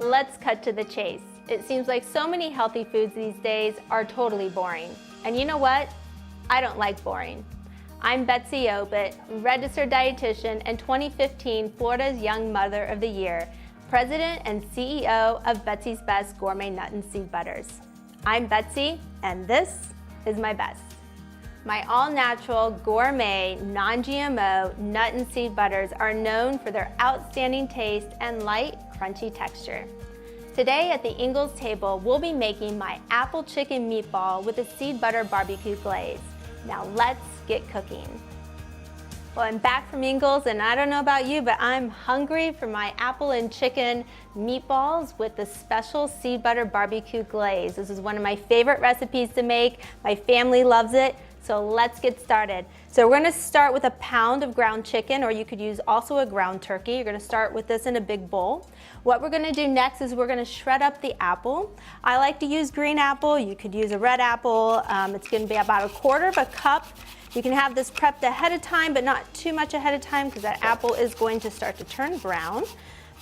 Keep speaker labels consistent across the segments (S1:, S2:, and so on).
S1: Let's cut to the chase. It seems like so many healthy foods these days are totally boring. And you know what? I don't like boring. I'm Betsy Opyt, registered dietitian and 2015 Florida's Young Mother of the Year, President and CEO of Betsy's Best Gourmet Nut and Seed Butters. I'm Betsy, and this is my best. My all-natural, gourmet, non-GMO nut and seed butters are known for their outstanding taste and light, crunchy texture. Today at the Ingles table, we'll be making my apple chicken meatball with a seed butter barbecue glaze. Now let's get cooking. Well, I'm back from Ingles, and I don't know about you, but I'm hungry for my apple and chicken meatballs with the special seed butter barbecue glaze. This is one of my favorite recipes to make. My family loves it, so let's get started. So we're gonna start with a pound of ground chicken, or you could use also a ground turkey. You're gonna start with this in a big bowl. What we're gonna do next is we're gonna shred up the apple. I like to use green apple. You could use a red apple. It's gonna be about 1/4 cup. You can have this prepped ahead of time, but not too much ahead of time because that apple is going to start to turn brown.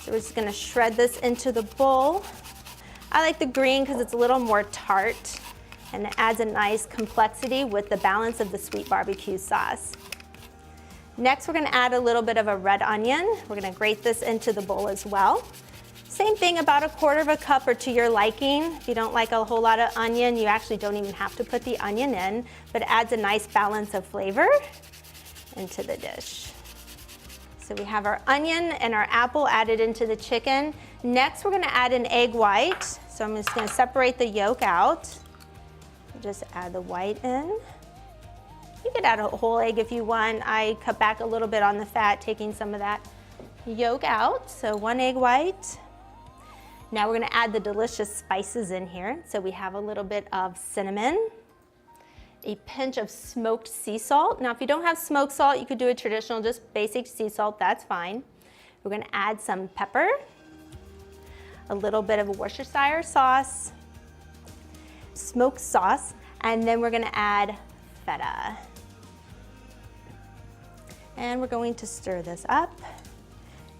S1: So we're just gonna shred this into the bowl. I like the green because it's a little more tart and it adds a nice complexity with the balance of the sweet barbecue sauce. Next, we're gonna add a little bit of a red onion. We're gonna grate this into the bowl as well. Same thing, about 1/4 cup or to your liking. If you don't like a whole lot of onion, you actually don't even have to put the onion in, but it adds a nice balance of flavor into the dish. So we have our onion and our apple added into the chicken. Next, we're gonna add an egg white. So I'm just gonna separate the yolk out. Just add the white in. You could add a whole egg if you want. I cut back a little bit on the fat, taking some of that yolk out. So 1 egg white. Now we're gonna add the delicious spices in here. So we have a little bit of cinnamon, a pinch of smoked sea salt. Now if you don't have smoked salt, you could do a traditional, just basic sea salt, that's fine. We're gonna add some pepper, a little bit of Worcestershire sauce, smoked sauce, and then we're gonna add feta. And we're going to stir this up.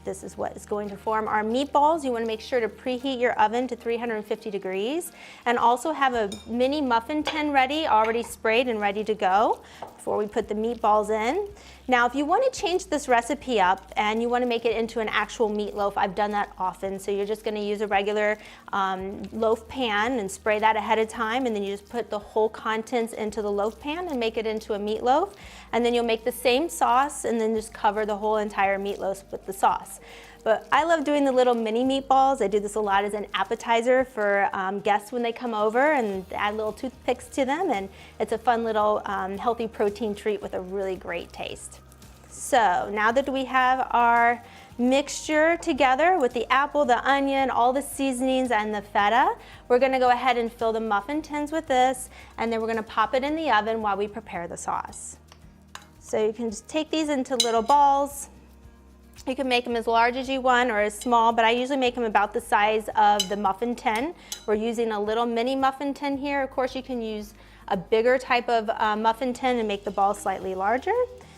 S1: This is what is going to form our meatballs. You want to make sure to preheat your oven to 350 degrees and also have a mini muffin tin ready, already sprayed and ready to go before we put the meatballs in. Now, if you want to change this recipe up and you want to make it into an actual meatloaf, I've done that often. So you're just going to use a regular loaf pan and spray that ahead of time, and then you just put the whole contents into the loaf pan and make it into a meatloaf. And then you'll make the same sauce and then just cover the whole entire meatloaf with the sauce. But I love doing the little mini meatballs. I do this a lot as an appetizer for guests when they come over, and add little toothpicks to them, and it's a fun little healthy protein treat with a really great taste. So now that we have our mixture together with the apple, the onion, all the seasonings, and the feta, we're gonna go ahead and fill the muffin tins with this, and then we're gonna pop it in the oven while we prepare the sauce. So you can just take these into little balls. You can make them as large as you want or as small, but I usually make them about the size of the muffin tin. We're using a little mini muffin tin here. Of course, you can use a bigger type of muffin tin and make the ball slightly larger.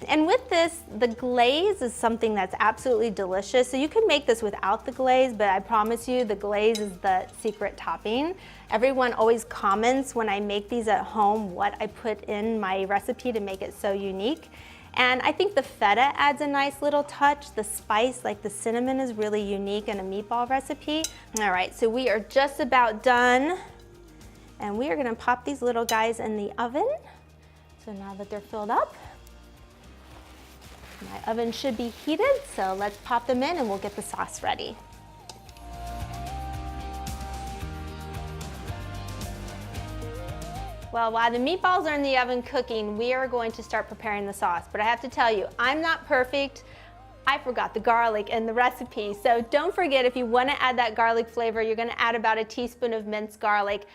S1: And with this, the glaze is something that's absolutely delicious. So you can make this without the glaze, but I promise you the glaze is the secret topping. Everyone always comments when I make these at home what I put in my recipe to make it so unique. And I think the feta adds a nice little touch. The spice, like the cinnamon, is really unique in a meatball recipe. All right, so we are just about done. And we are gonna pop these little guys in the oven. So now that they're filled up, my oven should be heated, so let's pop them in and we'll get the sauce ready. Well, while the meatballs are in the oven cooking, we are going to start preparing the sauce. But I have to tell you, I'm not perfect. I forgot the garlic in the recipe. So don't forget, if you want to add that garlic flavor, you're going to add about a teaspoon of minced garlic.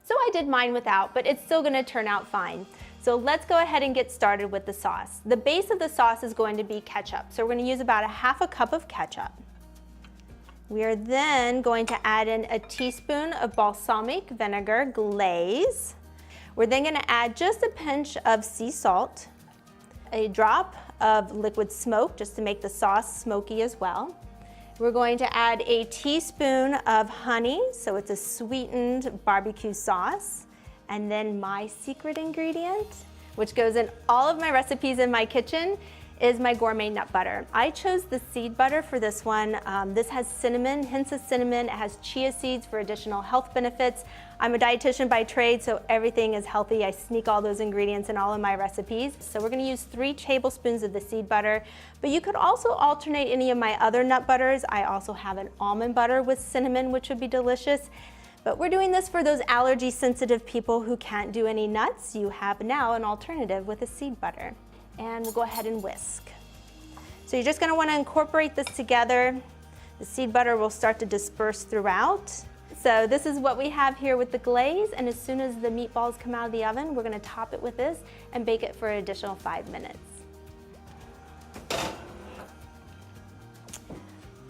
S1: So I did mine without, but it's still going to turn out fine. So let's go ahead and get started with the sauce. The base of the sauce is going to be ketchup. So we're going to use about 1/2 cup of ketchup. We are then going to add in a teaspoon of balsamic vinegar glaze. We're then going to add just a pinch of sea salt, a drop of liquid smoke just to make the sauce smoky as well. We're going to add a teaspoon of honey, so it's a sweetened barbecue sauce, and then my secret ingredient, which goes in all of my recipes in my kitchen, is my gourmet nut butter. I chose the seed butter for this one. This has cinnamon, hints of cinnamon. It has chia seeds for additional health benefits. I'm a dietitian by trade, so everything is healthy. I sneak all those ingredients in all of my recipes. So we're gonna use 3 tablespoons of the seed butter, but you could also alternate any of my other nut butters. I also have an almond butter with cinnamon, which would be delicious. But we're doing this for those allergy sensitive people who can't do any nuts. You have now an alternative with a seed butter. And we'll go ahead and whisk. So you're just gonna wanna incorporate this together. The seed butter will start to disperse throughout. So this is what we have here with the glaze, and as soon as the meatballs come out of the oven, we're gonna top it with this and bake it for an additional 5 minutes.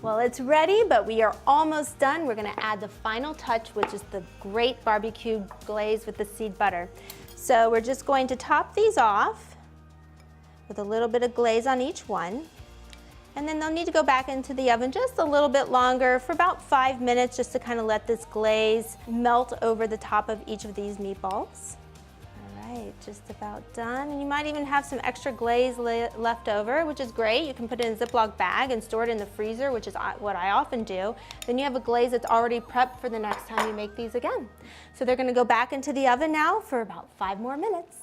S1: Well, it's ready, but we are almost done. We're gonna add the final touch, which is the great barbecue glaze with the seed butter. So we're just going to top these off with a little bit of glaze on each one. And then they'll need to go back into the oven just a little bit longer for about 5 minutes, just to kind of let this glaze melt over the top of each of these meatballs. All right, just about done. And you might even have some extra glaze left over, which is great. You can put it in a Ziploc bag and store it in the freezer, which is what I often do. Then you have a glaze that's already prepped for the next time you make these again. So they're gonna go back into the oven now for about 5 more minutes.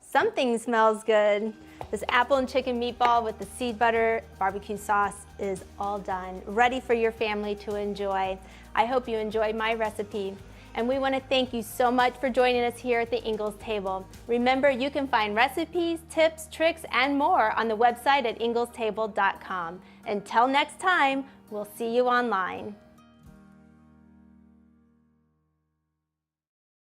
S1: Something smells good. This apple and chicken meatball with the seed butter barbecue sauce is all done, ready for your family to enjoy. I hope you enjoyed my recipe. And we want to thank you so much for joining us here at the Ingles table. Remember, you can find recipes, tips, tricks, and more on the website at inglestable.com. Until next time, we'll see you online.